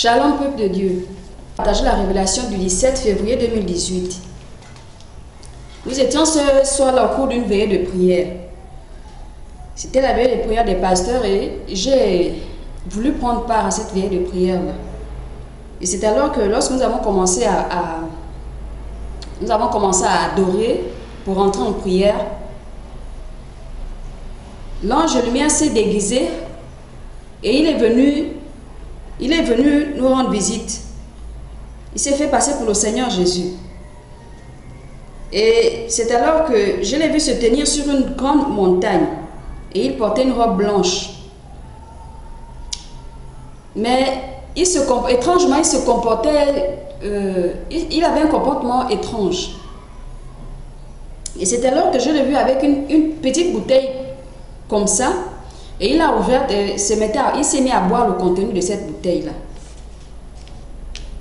Shalom peuple de Dieu. Partager la révélation du 17 février 2018. Nous étions ce soir-là au cours d'une veillée de prière. C'était la veillée de prière des pasteurs et j'ai voulu prendre part à cette veillée de prière-là. Et c'est alors que lorsque nous avons commencé à adorer pour entrer en prière, l'ange de lumière s'est déguisé et il est venu nous rendre visite. Il s'est fait passer pour le Seigneur Jésus. Et c'est alors que je l'ai vu se tenir sur une grande montagne et il portait une robe blanche. Mais étrangement, il se comportait, il avait un comportement étrange. Et c'est alors que je l'ai vu avec une petite bouteille comme ça, et il a ouvert, il s'est mis à boire le contenu de cette bouteille-là.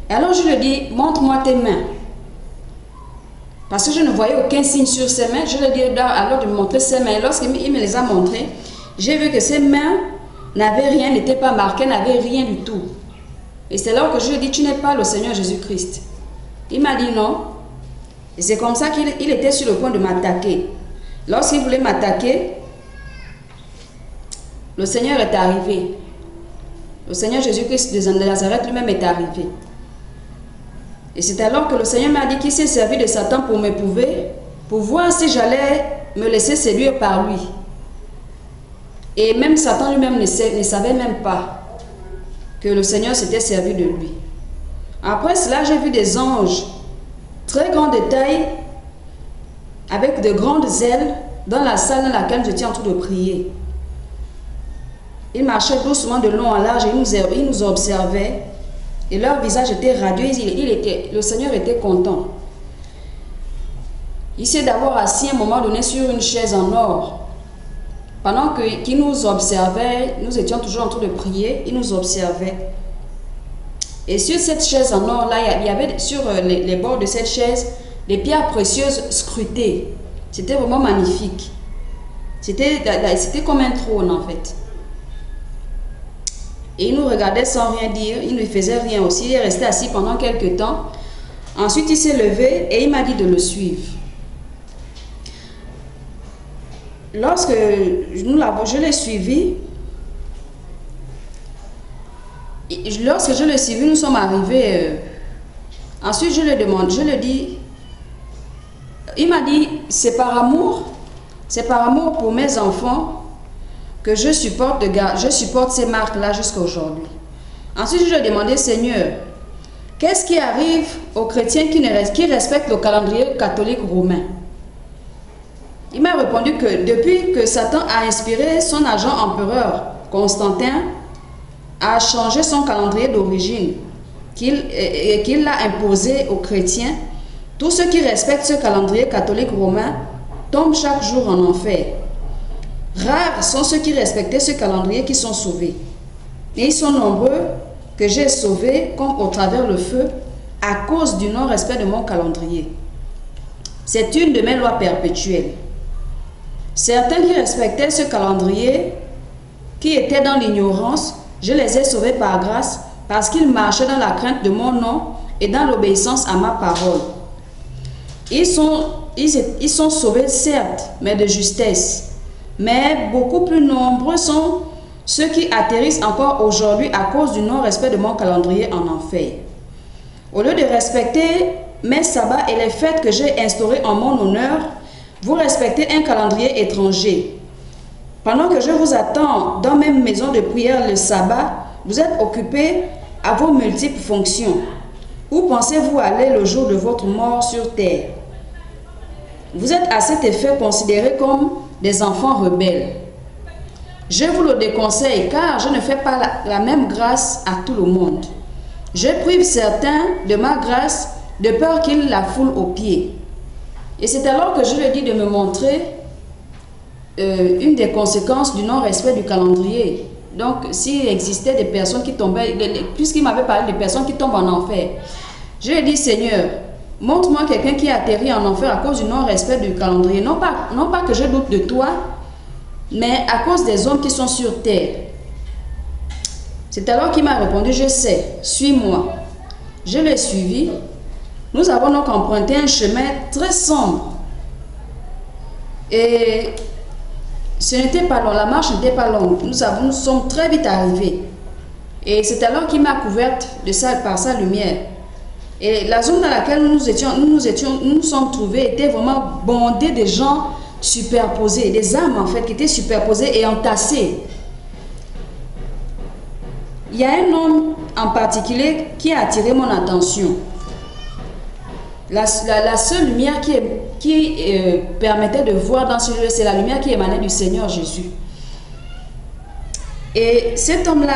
Et alors je lui ai dit, montre-moi tes mains. Parce que je ne voyais aucun signe sur ses mains. Je lui ai dit alors de me montrer ses mains. Lorsqu'il me les a montrées, j'ai vu que ses mains n'avaient rien, n'étaient pas marquées, n'avaient rien du tout. Et c'est là que je lui ai dit, tu n'es pas le Seigneur Jésus-Christ. Il m'a dit non. Et c'est comme ça qu'il était sur le point de m'attaquer. Lorsqu'il voulait m'attaquer, le Seigneur est arrivé. Le Seigneur Jésus-Christ de Nazareth lui-même est arrivé. Et c'est alors que le Seigneur m'a dit qu'il s'est servi de Satan pour m'éprouver, pour voir si j'allais me laisser séduire par lui. Et même Satan lui-même ne savait même pas que le Seigneur s'était servi de lui. Après cela, j'ai vu des anges très grands de taille, avec de grandes ailes, dans la salle dans laquelle j'étais en train de prier. Ils marchaient doucement de long en large et ils nous observaient. Et leur visage était radieux, le Seigneur était content. Il s'est d'abord assis à un moment donné sur une chaise en or. Pendant qu'il nous observait, nous étions toujours en train de prier, il nous observait. Et sur cette chaise en or, là, il y avait sur les bords de cette chaise des pierres précieuses scrutées. C'était vraiment magnifique. C'était comme un trône en fait. Et il nous regardait sans rien dire, il ne faisait rien aussi, il est resté assis pendant quelques temps. Ensuite, il s'est levé et il m'a dit de le suivre. Lorsque je l'ai suivi, nous sommes arrivés. Ensuite, je lui demande, je lui dis, il m'a dit, c'est par amour pour mes enfants que je supporte ces marques-là jusqu'à aujourd'hui. Ensuite, je lui ai demandé, Seigneur, qu'est-ce qui arrive aux chrétiens qui respectent le calendrier catholique romain? Il m'a répondu que depuis que Satan a inspiré son agent empereur, Constantin, à changer son calendrier d'origine, qu'il l'a imposé aux chrétiens, tous ceux qui respectent ce calendrier catholique romain tombent chaque jour en enfer. Rares sont ceux qui respectaient ce calendrier qui sont sauvés. Et ils sont nombreux que j'ai sauvés comme au travers le feu à cause du non-respect de mon calendrier. C'est une de mes lois perpétuelles. Certains qui respectaient ce calendrier, qui étaient dans l'ignorance, je les ai sauvés par grâce parce qu'ils marchaient dans la crainte de mon nom et dans l'obéissance à ma parole. Ils sont sauvés certes, mais de justesse. Mais beaucoup plus nombreux sont ceux qui atterrissent encore aujourd'hui à cause du non-respect de mon calendrier en enfer. Au lieu de respecter mes sabbats et les fêtes que j'ai instaurées en mon honneur, vous respectez un calendrier étranger. Pendant que je vous attends dans mes maisons de prière le sabbat, vous êtes occupés à vos multiples fonctions. Où pensez-vous aller le jour de votre mort sur terre? Vous êtes à cet effet considérés comme des enfants rebelles. Je vous le déconseille car je ne fais pas la même grâce à tout le monde. Je prive certains de ma grâce de peur qu'ils la foulent aux pieds. Et c'est alors que je lui dis de me montrer une des conséquences du non-respect du calendrier. Donc, s'il existait des personnes qui tombaient, puisqu'il m'avait parlé des personnes qui tombent en enfer, je lui ai dit, Seigneur, montre-moi quelqu'un qui a atterri en enfer à cause du non-respect du calendrier. Non pas que je doute de toi, mais à cause des hommes qui sont sur terre. C'est alors qu'il m'a répondu, je sais, suis-moi. Je l'ai suivi. Nous avons donc emprunté un chemin très sombre. Et ce n'était pas long, la marche n'était pas longue. Nous sommes très vite arrivés. Et c'est alors qu'il m'a couverte par sa lumière. Et la zone dans laquelle nous nous sommes trouvés était vraiment bondée de gens superposés, des âmes en fait qui étaient superposées et entassées. Il y a un homme en particulier qui a attiré mon attention. La seule lumière qui permettait de voir dans ce lieu, c'est la lumière qui émanait du Seigneur Jésus. Et cet homme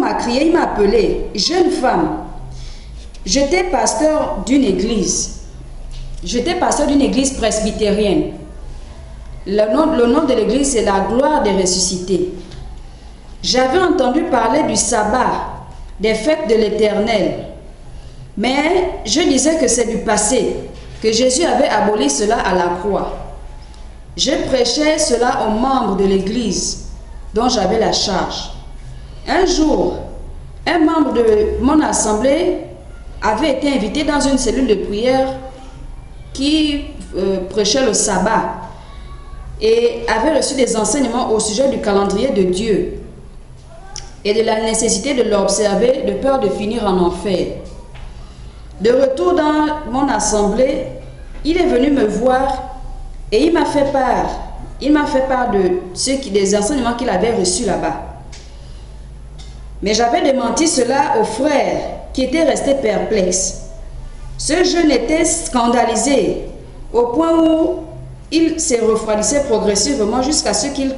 a crié, il m'a appelé, jeune femme. J'étais pasteur d'une église. J'étais pasteur d'une église presbytérienne. Le nom de l'église, c'est la gloire des ressuscités. J'avais entendu parler du sabbat, des fêtes de l'Éternel. Mais je disais que c'est du passé, que Jésus avait aboli cela à la croix. Je prêchais cela aux membres de l'église dont j'avais la charge. Un jour, un membre de mon assemblée avait été invité dans une cellule de prière qui prêchait le sabbat et avait reçu des enseignements au sujet du calendrier de Dieu et de la nécessité de l'observer de peur de finir en enfer. De retour dans mon assemblée, il est venu me voir et il m'a fait part des enseignements qu'il avait reçus là-bas. Mais j'avais démenti cela aux frères qui étaient restés perplexes. Ce jeune était scandalisé au point où il se refroidissait progressivement jusqu'à ce qu'il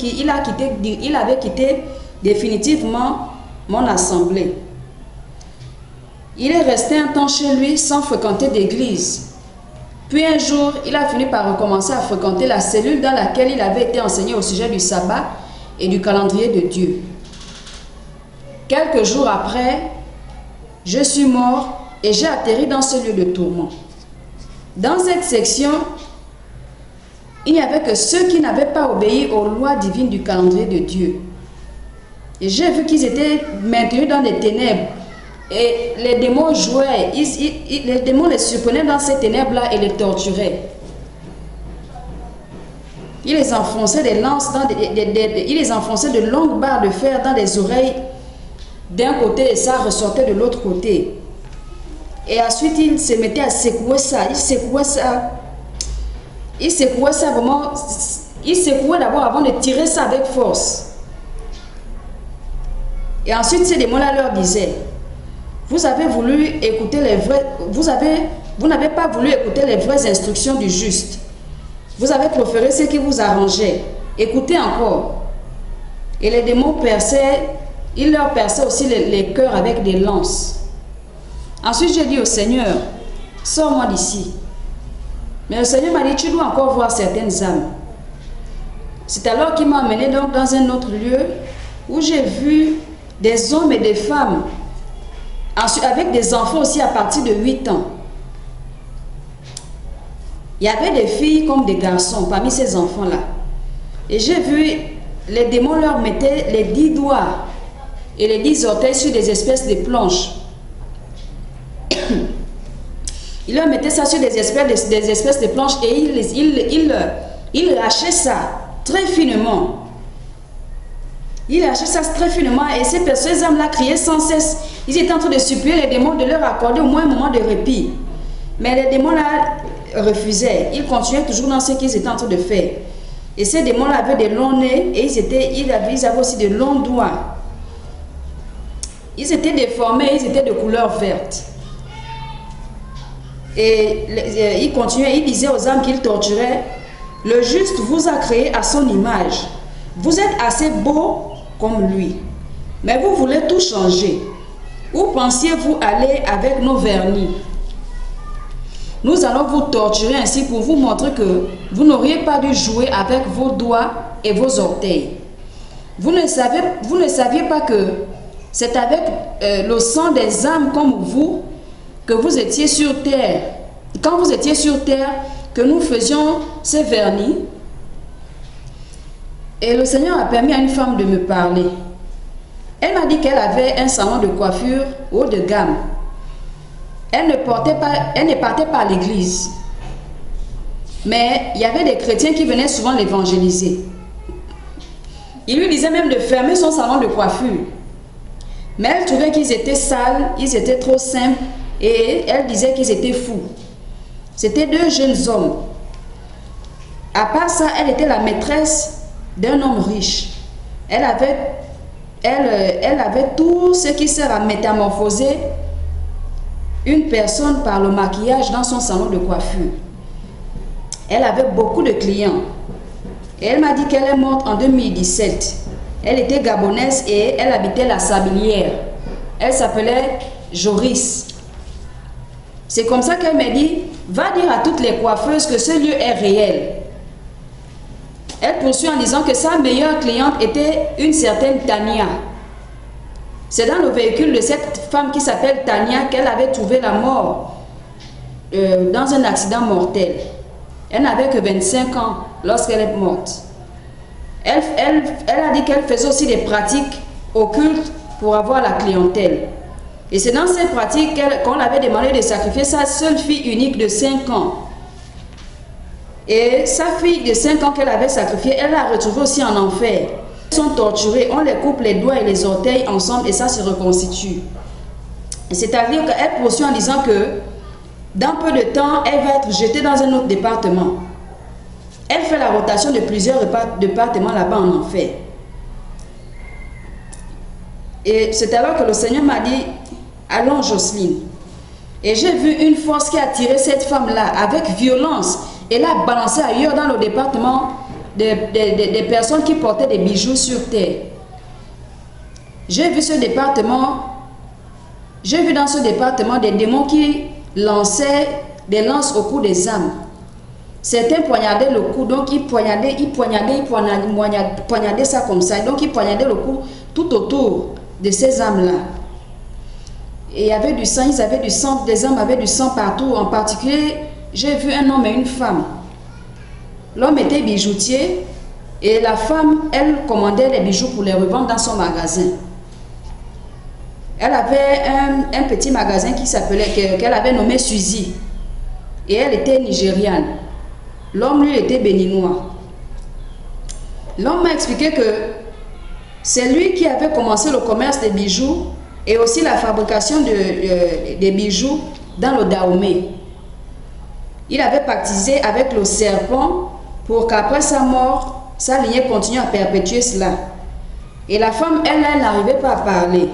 avait quitté définitivement mon assemblée. Il est resté un temps chez lui sans fréquenter d'église. Puis un jour, il a fini par recommencer à fréquenter la cellule dans laquelle il avait été enseigné au sujet du sabbat et du calendrier de Dieu. Quelques jours après, je suis mort et j'ai atterri dans ce lieu de tourment. Dans cette section, il n'y avait que ceux qui n'avaient pas obéi aux lois divines du calendrier de Dieu. Et j'ai vu qu'ils étaient maintenus dans des ténèbres. Et les démons jouaient, les démons les surprenaient dans ces ténèbres-là et les torturaient. Ils les enfonçaient des lances, ils les enfonçaient de longues barres de fer dans les oreilles d'un côté et ça ressortait de l'autre côté. Et ensuite, ils se mettaient à secouer ça, ils secouaient ça vraiment, ils secouaient d'abord avant de tirer ça avec force. Et ensuite, ces démons-là leur disaient, vous n'avez pas voulu écouter les vraies instructions du juste. Vous avez préféré ce qui vous arrangeait. Écoutez encore. Et les démons ils leur perçaient aussi les cœurs avec des lances. Ensuite, j'ai dit au Seigneur, sors-moi d'ici. Mais le Seigneur m'a dit, tu dois encore voir certaines âmes. C'est alors qu'il m'a amené donc dans un autre lieu où j'ai vu des hommes et des femmes avec des enfants aussi à partir de 8 ans. Il y avait des filles comme des garçons parmi ces enfants-là. Et j'ai vu, les démons leur mettaient les 10 doigts et les 10 orteils sur des espèces de planches. Ils leur mettaient ça sur des espèces de planches et ils lâchaient ça très finement. Ils lâchaient ça très finement et ces âmes-là criaient sans cesse. Ils étaient en train de supplier les démons de leur accorder au moins un moment de répit. Mais les démons-là refusaient. Ils continuaient toujours dans ce qu'ils étaient en train de faire. Et ces démons-là avaient des longs nez et ils avaient aussi de longs doigts. Ils étaient déformés, ils étaient de couleur verte. Et ils continuaient, ils disaient aux âmes qu'ils torturaient, le juste vous a créé à son image. Vous êtes assez beau comme lui. Mais vous voulez tout changer. Où pensiez-vous aller avec nos vernis? Nous allons vous torturer ainsi pour vous montrer que vous n'auriez pas dû jouer avec vos doigts et vos orteils. Vous ne saviez pas que c'est avec le sang des âmes comme vous que vous étiez sur terre. Quand vous étiez sur terre, que nous faisions ces vernis. Et le Seigneur a permis à une femme de me parler. Elle m'a dit qu'elle avait un salon de coiffure haut de gamme. Elle ne partait pas à l'église. Mais il y avait des chrétiens qui venaient souvent l'évangéliser. Ils lui disaient même de fermer son salon de coiffure. Mais elle trouvait qu'ils étaient sales, ils étaient trop simples et elle disait qu'ils étaient fous. C'était deux jeunes hommes. À part ça, elle était la maîtresse d'un homme riche. Elle avait tout ce qui sert à métamorphoser une personne par le maquillage dans son salon de coiffure. Elle avait beaucoup de clients. Et elle m'a dit qu'elle est morte en 2017. Elle était gabonaise et elle habitait la Sablière. Elle s'appelait Joris. C'est comme ça qu'elle m'a dit, va dire à toutes les coiffeuses que ce lieu est réel. Elle poursuit en disant que sa meilleure cliente était une certaine Tania. C'est dans le véhicule de cette femme qui s'appelle Tania qu'elle avait trouvé la mort dans un accident mortel. Elle n'avait que 25 ans lorsqu'elle est morte. Elle a dit qu'elle faisait aussi des pratiques occultes pour avoir la clientèle. Et c'est dans ces pratiques qu'on avait demandé de sacrifier sa seule fille unique de 5 ans. Et sa fille de 5 ans qu'elle avait sacrifiée, elle l'a retrouvée aussi en enfer. Ils sont torturés, on les coupe les doigts et les orteils ensemble et ça se reconstitue. C'est-à-dire qu'elle poursuit en disant que dans peu de temps, elle va être jetée dans un autre département. Elle fait la rotation de plusieurs départements là-bas en enfer. Et c'est alors que le Seigneur m'a dit, allons Jocelyne. Et j'ai vu une force qui a tiré cette femme-là avec violence et l'a balancée ailleurs dans le département des personnes qui portaient des bijoux sur terre. J'ai vu dans ce département des démons qui lançaient des lances au cou des âmes. Certains poignardaient le cou, donc ils poignardaient ça comme ça. Donc ils poignardaient le cou tout autour de ces âmes-là. Et il y avait du sang, ils avaient du sang, des âmes avaient du sang partout. En particulier, j'ai vu un homme et une femme. L'homme était bijoutier et la femme, elle commandait les bijoux pour les revendre dans son magasin. Elle avait un petit magasin qu'elle avait nommé Suzy. Et elle était nigériane. L'homme, lui, était béninois. L'homme m'a expliqué que c'est lui qui avait commencé le commerce des bijoux et aussi la fabrication des bijoux dans le Dahomey. Il avait pactisé avec le serpent pour qu'après sa mort, sa lignée continue à perpétuer cela. Et la femme, elle n'arrivait pas à parler.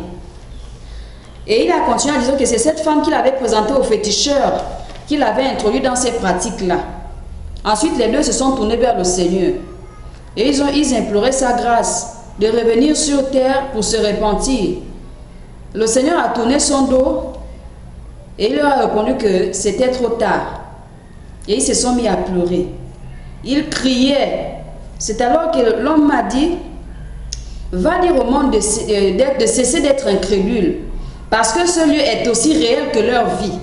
Et il a continué en disant que c'est cette femme qu'il avait présentée au féticheur qui l'avait introduit dans ces pratiques-là. Ensuite, les deux se sont tournés vers le Seigneur. Et ils imploraient sa grâce de revenir sur terre pour se repentir. Le Seigneur a tourné son dos et il leur a répondu que c'était trop tard. Et ils se sont mis à pleurer. Ils criaient. C'est alors que l'homme m'a dit, va dire au monde de cesser d'être incrédule, parce que ce lieu est aussi réel que leur vie.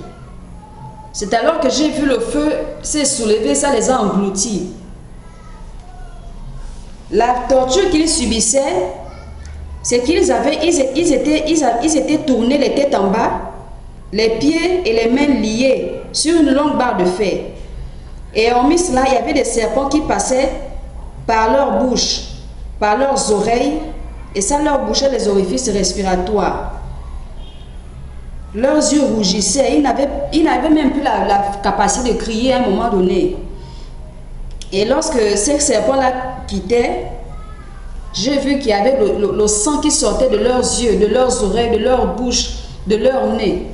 C'est alors que j'ai vu le feu s'est soulevé, ça les a engloutis. La torture qu'ils subissaient, c'est qu'ils étaient tournés les têtes en bas, les pieds et les mains liés sur une longue barre de fer. Et hormis cela, il y avait des serpents qui passaient par leur bouche, par leurs oreilles, et ça leur bouchait les orifices respiratoires. Leurs yeux rougissaient, ils n'avaient même plus la capacité de crier à un moment donné. Et lorsque ces serpents-là quittaient, j'ai vu qu'il y avait le sang qui sortait de leurs yeux, de leurs oreilles, de leur bouche, de leur nez.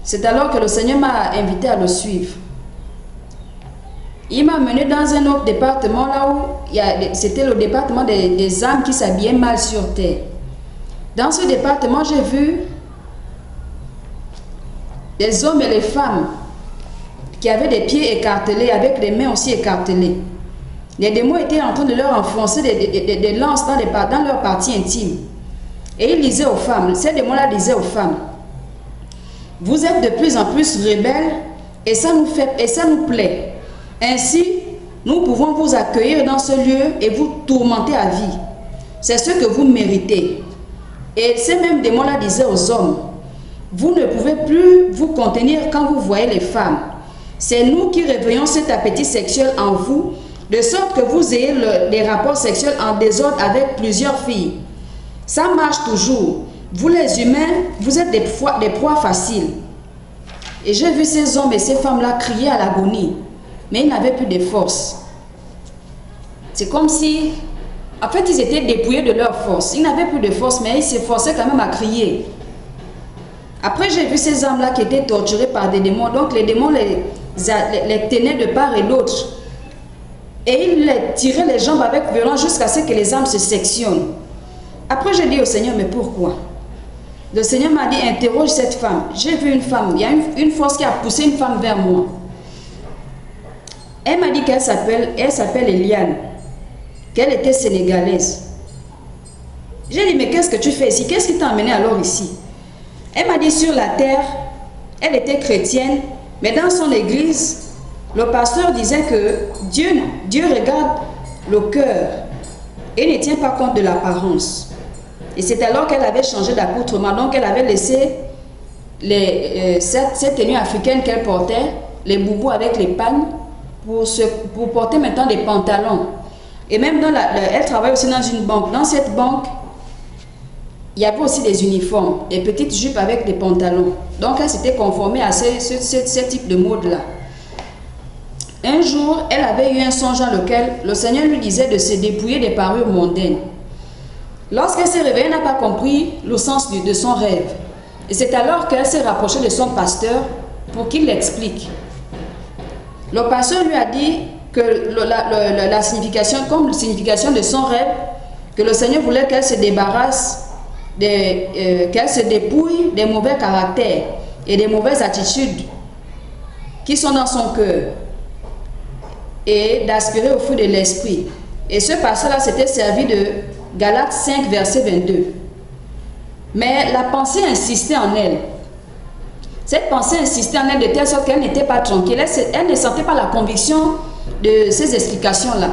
C'est alors que le Seigneur m'a invité à le suivre. Il m'a mené dans un autre département là où c'était le département des âmes qui s'habillaient mal sur terre. Dans ce département, j'ai vu des hommes et des femmes qui avaient des pieds écartelés, avec des mains aussi écartelées. Les démons étaient en train de leur enfoncer des lances dans leur partie intime. Et ils disaient aux femmes, ces démons-là disaient aux femmes, vous êtes de plus en plus rebelles et ça nous plaît. Ainsi, nous pouvons vous accueillir dans ce lieu et vous tourmenter à vie. C'est ce que vous méritez. Et ces mêmes démons-là disaient aux hommes, vous ne pouvez plus vous contenir quand vous voyez les femmes. C'est nous qui réveillons cet appétit sexuel en vous, de sorte que vous ayez des rapports sexuels en désordre avec plusieurs filles. Ça marche toujours. Vous les humains, vous êtes des proies faciles. Et j'ai vu ces hommes et ces femmes-là crier à l'agonie, mais ils n'avaient plus de force. C'est comme si, en fait, ils étaient dépouillés de leur force. Ils n'avaient plus de force, mais ils s'efforçaient quand même à crier. Après, j'ai vu ces âmes-là qui étaient torturées par des démons. Donc, les démons les tenaient de part et d'autre. Et ils les tiraient les jambes avec violence jusqu'à ce que les âmes se sectionnent. Après, j'ai dit au Seigneur, mais pourquoi? Le Seigneur m'a dit, interroge cette femme. J'ai vu une femme, il y a une force qui a poussé une femme vers moi. Elle m'a dit qu'elle s'appelle Eliane, qu'elle était sénégalaise. J'ai dit, mais qu'est-ce que tu fais ici? Qu'est-ce qui t'a amené alors ici? Elle m'a dit, sur la terre, elle était chrétienne, mais dans son église, le pasteur disait que Dieu regarde le cœur et ne tient pas compte de l'apparence. Et c'est alors qu'elle avait changé d'accoutrement, donc elle avait laissé cette tenue africaine qu'elle portait, les boubous avec les pagnes, pour porter maintenant des pantalons. Et même elle travaille aussi dans une banque. Dans cette banque, il y avait aussi des uniformes, des petites jupes avec des pantalons. Donc elle s'était conformée à ce type de mode-là. Un jour, elle avait eu un songe dans lequel le Seigneur lui disait de se dépouiller des parures mondaines. Lorsqu'elle s'est réveillée, elle n'a pas compris le sens de son rêve. Et c'est alors qu'elle s'est rapprochée de son pasteur pour qu'il l'explique. Le pasteur lui a dit que la signification, comme la signification de son rêve, que le Seigneur voulait qu'elle se débarrasse, qu'elle se dépouille des mauvais caractères et des mauvaises attitudes qui sont dans son cœur et d'aspirer au fruit de l'esprit. Et ce pasteur-là s'était servi de Galates 5, verset 22. Mais la pensée insistait en elle. Cette pensée insistait en elle de telle sorte qu'elle n'était pas tranquille. Elle ne sentait pas la conviction de ces explications-là.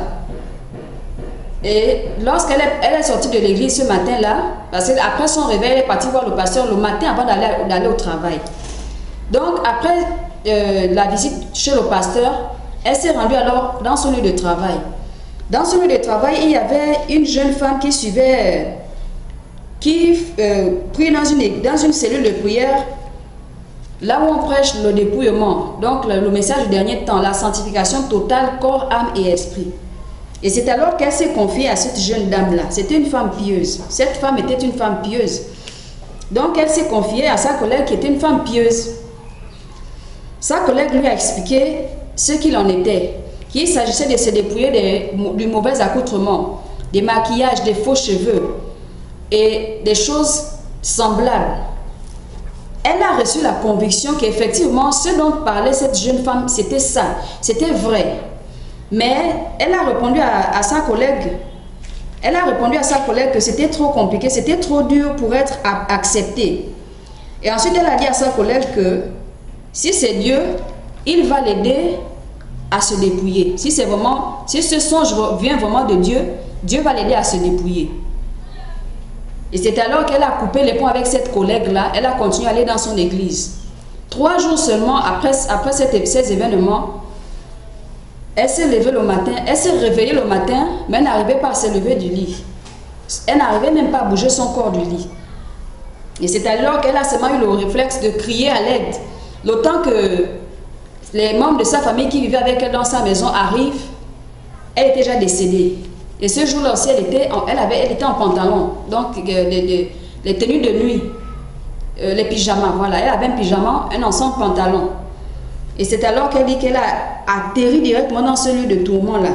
Et lorsqu'elle est sortie de l'église ce matin-là, parce qu'après son réveil, elle est partie voir le pasteur le matin avant d'aller au travail. Donc, après la visite chez le pasteur, elle s'est rendue alors dans son lieu de travail. Dans son lieu de travail, il y avait une jeune femme qui suivait, priait dans une cellule de prière, là où on prêche le dépouillement. Donc, le message du dernier temps, la sanctification totale, corps, âme et esprit. Et c'est alors qu'elle s'est confiée à cette jeune dame-là. C'était une femme pieuse. Cette femme était une femme pieuse. Donc, elle s'est confiée à sa collègue qui était une femme pieuse. Sa collègue lui a expliqué ce qu'il en était. Qu'il s'agissait de se dépouiller du mauvais accoutrement, des maquillages, des faux cheveux et des choses semblables. Elle a reçu la conviction qu'effectivement, ce dont parlait cette jeune femme, c'était ça, c'était vrai. Mais elle a répondu à sa collègue, que c'était trop compliqué, c'était trop dur pour être accepté. Et ensuite, elle a dit à sa collègue que si c'est Dieu, il va l'aider à se dépouiller. Si ce songe vient vraiment de Dieu, Dieu va l'aider à se dépouiller. Et c'est alors qu'elle a coupé les ponts avec cette collègue-là. Elle a continué à aller dans son église. 3 jours seulement après ces événements, elle s'est levée le matin, elle s'est réveillée le matin, mais elle n'arrivait pas à se lever du lit. Elle n'arrivait même pas à bouger son corps du lit. Et c'est alors qu'elle a seulement eu le réflexe de crier à l'aide. Le temps que les membres de sa famille qui vivaient avec elle dans sa maison arrivent, elle était déjà décédée. Et ce jour-là aussi, elle était en pantalon. Donc, les tenues de nuit, les pyjamas, voilà. Elle avait un pyjama, un ensemble pantalon. Et c'est alors qu'elle dit qu'elle a atterri directement dans ce lieu de tourment-là.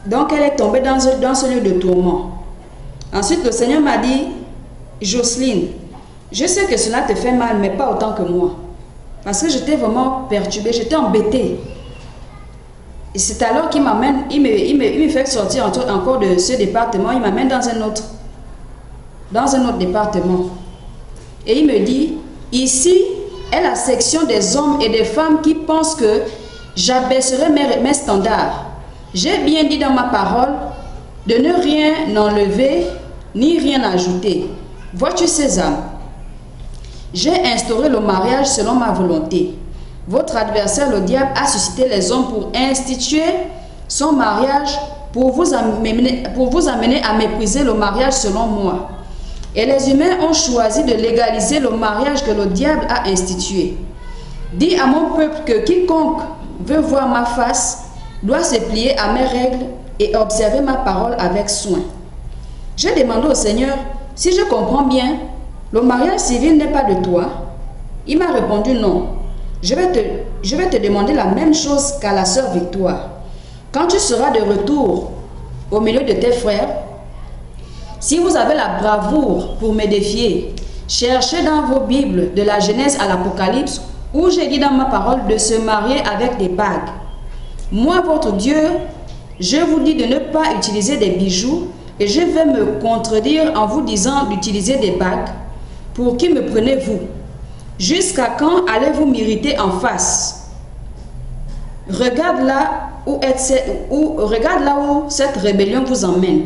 Donc, elle est tombée dans ce lieu de tourment. Ensuite, le Seigneur m'a dit, Jocelyne, je sais que cela te fait mal, mais pas autant que moi. Parce que j'étais vraiment perturbée, j'étais embêtée. Et c'est alors qu'il m'amène, il me fait sortir encore de ce département, il m'amène dans un autre département. Et il me dit, ici est la section des hommes et des femmes qui pensent que j'abaisserai mes standards. J'ai bien dit dans ma parole de ne rien enlever ni rien ajouter. Vois-tu ces âmes? J'ai instauré le mariage selon ma volonté. Votre adversaire, le diable, a suscité les hommes pour instituer son mariage, pour vous amener à mépriser le mariage selon moi. Et les humains ont choisi de légaliser le mariage que le diable a institué. Dis à mon peuple que quiconque veut voir ma face doit se plier à mes règles et observer ma parole avec soin. J'ai demandé au Seigneur, si je comprends bien, le mariage civil n'est pas de toi. Il m'a répondu non. Je vais te demander la même chose qu'à la sœur Victoire. Quand tu seras de retour au milieu de tes frères, si vous avez la bravoure pour me défier, cherchez dans vos Bibles de la Genèse à l'Apocalypse où j'ai dit dans ma parole de se marier avec des bagues. Moi, votre Dieu, je vous dis de ne pas utiliser des bijoux et je vais me contredire en vous disant d'utiliser des bagues. Pour qui me prenez-vous? Jusqu'à quand allez-vous m'irriter en face? Regarde là où cette rébellion vous emmène.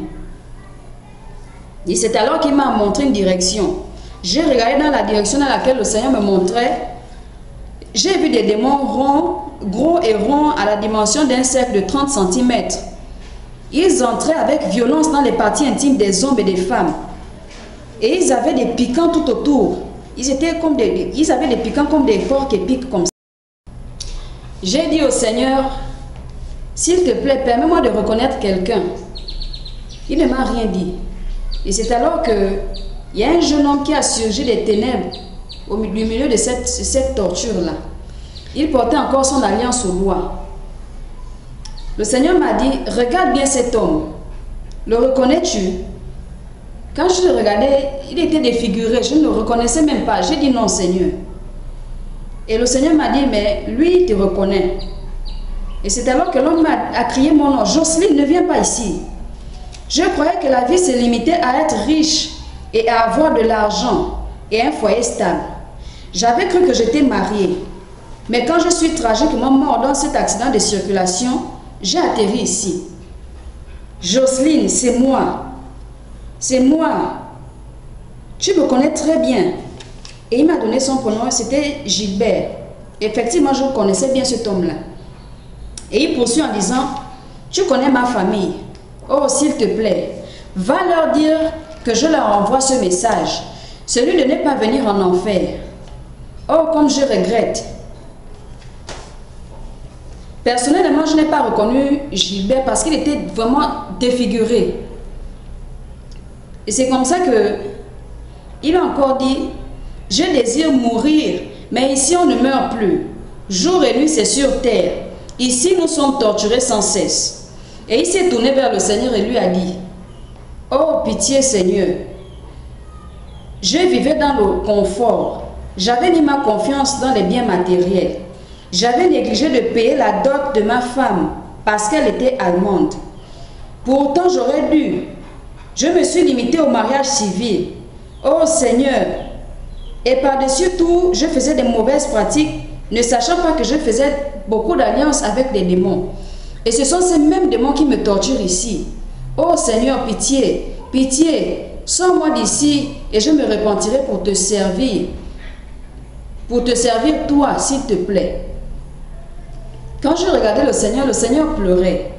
Et c'est alors qu'il m'a montré une direction. J'ai regardé dans la direction dans laquelle le Seigneur me montrait. J'ai vu des démons ronds, gros et ronds à la dimension d'un cercle de 30 cm. Ils entraient avec violence dans les parties intimes des hommes et des femmes. Et ils avaient des piquants tout autour. Ils avaient des piquants comme des porcs qui piquent comme ça. J'ai dit au Seigneur, s'il te plaît, permets-moi de reconnaître quelqu'un. Il ne m'a rien dit. Et c'est alors qu'il y a un jeune homme qui a surgi des ténèbres au milieu de cette torture-là. Il portait encore son alliance au doigt. Le Seigneur m'a dit, regarde bien cet homme. Le reconnais-tu? Quand je le regardais, il était défiguré. Je ne le reconnaissais même pas. J'ai dit non, Seigneur. Et le Seigneur m'a dit, mais lui, il te reconnaît. Et c'est alors que l'homme a crié mon nom. Jocelyne, ne viens pas ici. Je croyais que la vie se limitait à être riche et à avoir de l'argent et un foyer stable. J'avais cru que j'étais mariée. Mais quand je suis tragiquement mort dans cet accident de circulation, j'ai atterri ici. Jocelyne, c'est moi. C'est moi. Tu me connais très bien. Et il m'a donné son prénom, c'était Gilbert. Effectivement, je connaissais bien cet homme-là. Et il poursuit en disant, tu connais ma famille. Oh, s'il te plaît, va leur dire que je leur envoie ce message. Celui de ne pas venir en enfer. Oh, comme je regrette. Personnellement, je n'ai pas reconnu Gilbert parce qu'il était vraiment défiguré. Et c'est comme ça qu'il a encore dit, je désire mourir, mais ici on ne meurt plus. Jour et nuit, c'est sur terre. Ici, nous sommes torturés sans cesse. Et il s'est tourné vers le Seigneur et lui a dit, oh, pitié Seigneur, je vivais dans le confort. J'avais mis ma confiance dans les biens matériels. J'avais négligé de payer la dot de ma femme parce qu'elle était allemande. Pourtant, j'aurais dû. Je me suis limité au mariage civil. Oh Seigneur! Et par-dessus tout, je faisais des mauvaises pratiques, ne sachant pas que je faisais beaucoup d'alliances avec des démons. Et ce sont ces mêmes démons qui me torturent ici. Oh Seigneur, pitié, pitié, sors-moi d'ici et je me repentirai pour te servir. Pour te servir toi, s'il te plaît. Quand je regardais le Seigneur pleurait.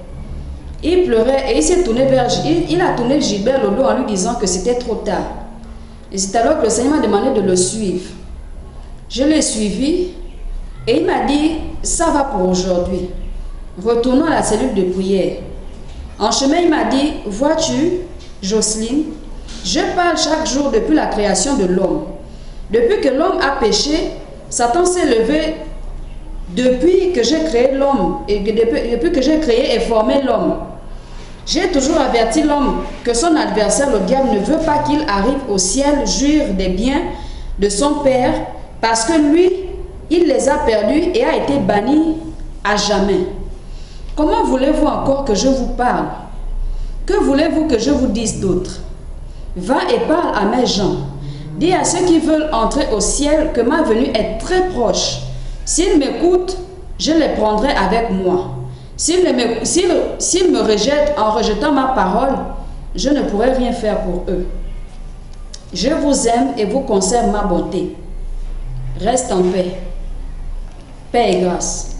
Il pleurait et il s'est tourné vers... Il a tourné Gilbert le dos en lui disant que c'était trop tard. Et c'est alors que le Seigneur m'a demandé de le suivre. Je l'ai suivi et il m'a dit, ça va pour aujourd'hui. Retournons à la cellule de prière. En chemin, il m'a dit, vois-tu, Jocelyne, je parle chaque jour depuis la création de l'homme. Depuis que l'homme a péché, Satan s'est levé depuis que j'ai créé l'homme et depuis que j'ai créé et formé l'homme. J'ai toujours averti l'homme que son adversaire, le diable, ne veut pas qu'il arrive au ciel jouir des biens de son père parce que lui, il les a perdus et a été banni à jamais. Comment voulez-vous encore que je vous parle? Que voulez-vous que je vous dise d'autre? Va et parle à mes gens. Dis à ceux qui veulent entrer au ciel que ma venue est très proche. S'ils m'écoutent, je les prendrai avec moi. S'ils me rejettent en rejetant ma parole, je ne pourrai rien faire pour eux. Je vous aime et vous conserve ma bonté. Reste en paix. Paix et grâce.